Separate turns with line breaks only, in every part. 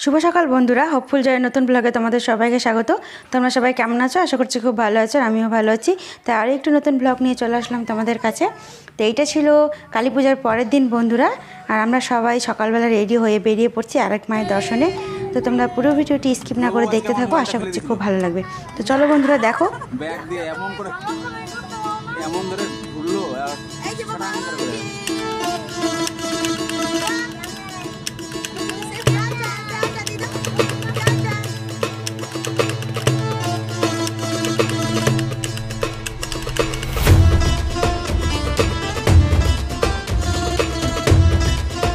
শুভ সকাল বন্ধুরা, হোপফুল জয়ের নতুন ব্লগে তোমাদের সবাইকে স্বাগত। তোমরা সবাই কেমন আছো? আশা করছি খুব ভালো আছো, আমিও ভালো আছি। তাই আরও একটু নতুন ব্লগ নিয়ে চলে আসলাম তোমাদের কাছে। তো এইটা ছিল কালী পূজার পরের দিন বন্ধুরা, আর আমরা সবাই সকালবেলা রেডি হয়ে বেরিয়ে পড়ছি আরেক মায়ের দর্শনে। তো তোমরা পুরো ভিডিওটি স্কিপ না করে দেখতে থাকো, আশা করছি খুব ভালো লাগবে। তো চলো বন্ধুরা দেখো।
ব্যাগ দিয়ে এমন করে এমন ধরে ঘুরলো আর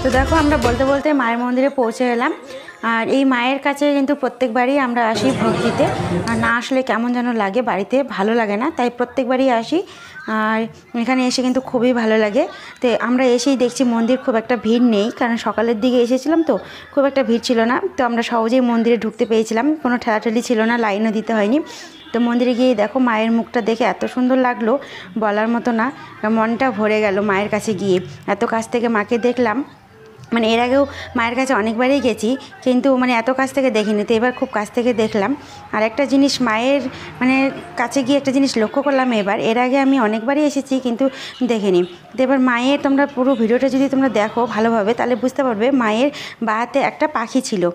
তো দেখো, আমরা বলতে বলতে মায়ের মন্দিরে পৌঁছে গেলাম। আর এই মায়ের কাছে কিন্তু প্রত্যেকবারই আমরা আসি ভক্তিতে, আর না আসলে কেমন যেন লাগে, বাড়িতে ভালো লাগে না, তাই প্রত্যেকবারই আসি। আর এখানে এসে কিন্তু খুবই ভালো লাগে। তো আমরা এসেই দেখছি মন্দির খুব একটা ভিড় নেই, কারণ সকালের দিকে এসেছিলাম তো খুব একটা ভিড় ছিল না। তো আমরা সহজেই মন্দিরে ঢুকতে পেরেছিলাম, কোনো ঠেলাঠেলি ছিল না, লাইনও দিতে হয়নি। তো মন্দিরে গিয়ে দেখো মায়ের মুখটা দেখে এত সুন্দর লাগলো, বলার মতো না, মনটা ভরে গেল মায়ের কাছে গিয়ে। এত কাছ থেকে মাকে দেখলাম, মানে এর আগেও মায়ের কাছে অনেকবারই গেছি, কিন্তু মানে এত কাছ থেকে দেখিনি, তো এবার খুব কাছ থেকে দেখলাম। আর একটা জিনিস মায়ের মানে কাছে গিয়ে একটা জিনিস লক্ষ্য করলাম এবার, এর আগে আমি অনেকবারই এসেছি কিন্তু দেখিনি। তো এবার মায়ের তোমরা পুরো ভিডিওটা যদি তোমরা দেখো ভালোভাবে, তাহলে বুঝতে পারবে মায়ের বাঁ হাতে একটা পাখি ছিল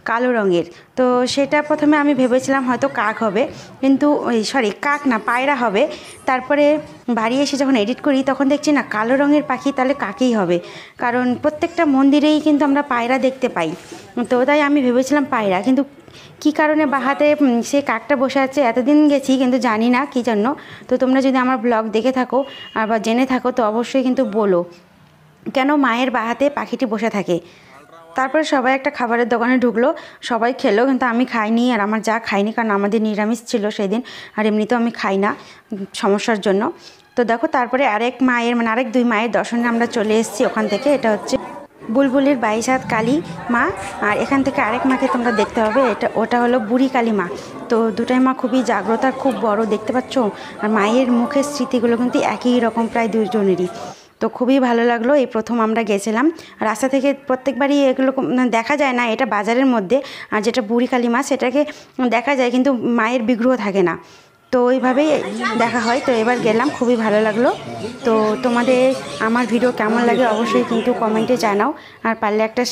কালো রঙের। তো সেটা প্রথমে আমি ভেবেছিলাম হয়তো কাক হবে, কিন্তু কাক না, পায়রা হবে। তারপরে বাড়ি এসে যখন এডিট করি তখন দেখছি না, কালো রঙের পাখি, তাহলে কাকেই হবে, কারণ প্রত্যেকটা মন্দিরেই কিন্তু আমরা পায়রা দেখতে পাই। তো তাই আমি ভেবেছিলাম পায়রা, কিন্তু কী কারণে বাহাতে সে কাকটা বসে আছে এতদিন গেছি কিন্তু জানি না কী জন্য। তো তোমরা যদি আমার ব্লগ দেখে থাকো আর বা জেনে থাকো তো অবশ্যই কিন্তু বলো কেন মায়ের বাহাতে পাখিটি বসে থাকে। তারপরে সবাই একটা খাবারের দোকানে ঢুকলো, সবাই খেলো, কিন্তু আমি খাইনি, আর আমার যা খাইনি, কারণ আমাদের নিরামিষ ছিল সেই দিন, আর এমনিতেও আমি খাই না সমস্যার জন্য। তো দেখো, তারপরে আরেক মায়ের মানে আরেক দুই মায়ের দর্শনে আমরা চলে এসেছি ওখান থেকে। এটা হচ্ছে বুলবুলির 22 হাত কালী মা, আর এখান থেকে আরেক মাকে তোমরা দেখতে হবে, ওটা হলো বুড়ি কালী মা। তো দুটাই মা খুবই জাগ্রত আর খুব বড়, দেখতে পাচ্ছ। আর মায়ের মুখের স্মৃতিগুলো কিন্তু একই রকম, প্রায় দুজনেরই। তো খুবই ভালো লাগলো, এই প্রথম আমরা গেছিলাম। রাস্তা থেকে প্রত্যেকবারই এগুলো দেখা যায় না, এটা বাজারের মধ্যে। আর যেটা বুড়ি কালী মা সেটাকে দেখা যায়, কিন্তু মায়ের বিগ্রহ থাকে না, তো ওইভাবেই দেখা হয়। তো এবার গেলাম, খুবই ভালো লাগলো। তো তোমাদের আমার ভিডিও কেমন লাগে অবশ্যই কিন্তু কমেন্টে জানাও, আর পারলে একটা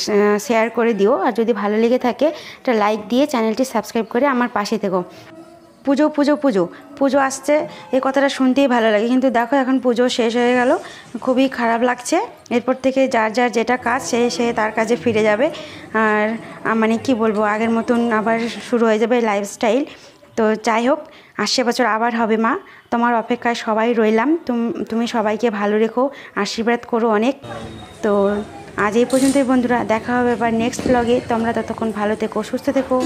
শেয়ার করে দিও, আর যদি ভালো লেগে থাকে একটা লাইক দিয়ে চ্যানেলটি সাবস্ক্রাইব করে আমার পাশে থেকো। পুজো পুজো পুজো পুজো আসছে, এই কথাটা শুনতেই ভালো লাগে, কিন্তু দেখো এখন পুজো শেষ হয়ে গেল, খুবই খারাপ লাগছে। এরপর থেকে যার যার যেটা কাজ সে তার কাজে ফিরে যাবে। আর মানে কি বলবো, আগের মতন আবার শুরু হয়ে যাবে লাইফস্টাইল। তো যাই হোক, আসছে বছর আবার হবে মা, তোমার অপেক্ষায় সবাই রইলাম। তুমি সবাইকে ভালো রেখো, আশীর্বাদ করো অনেক। তো আজ এই পর্যন্তই বন্ধুরা, দেখা হবে এবার নেক্সট ব্লগে। তোমরা ততক্ষণ ভালো থেকো, সুস্থ থেকো।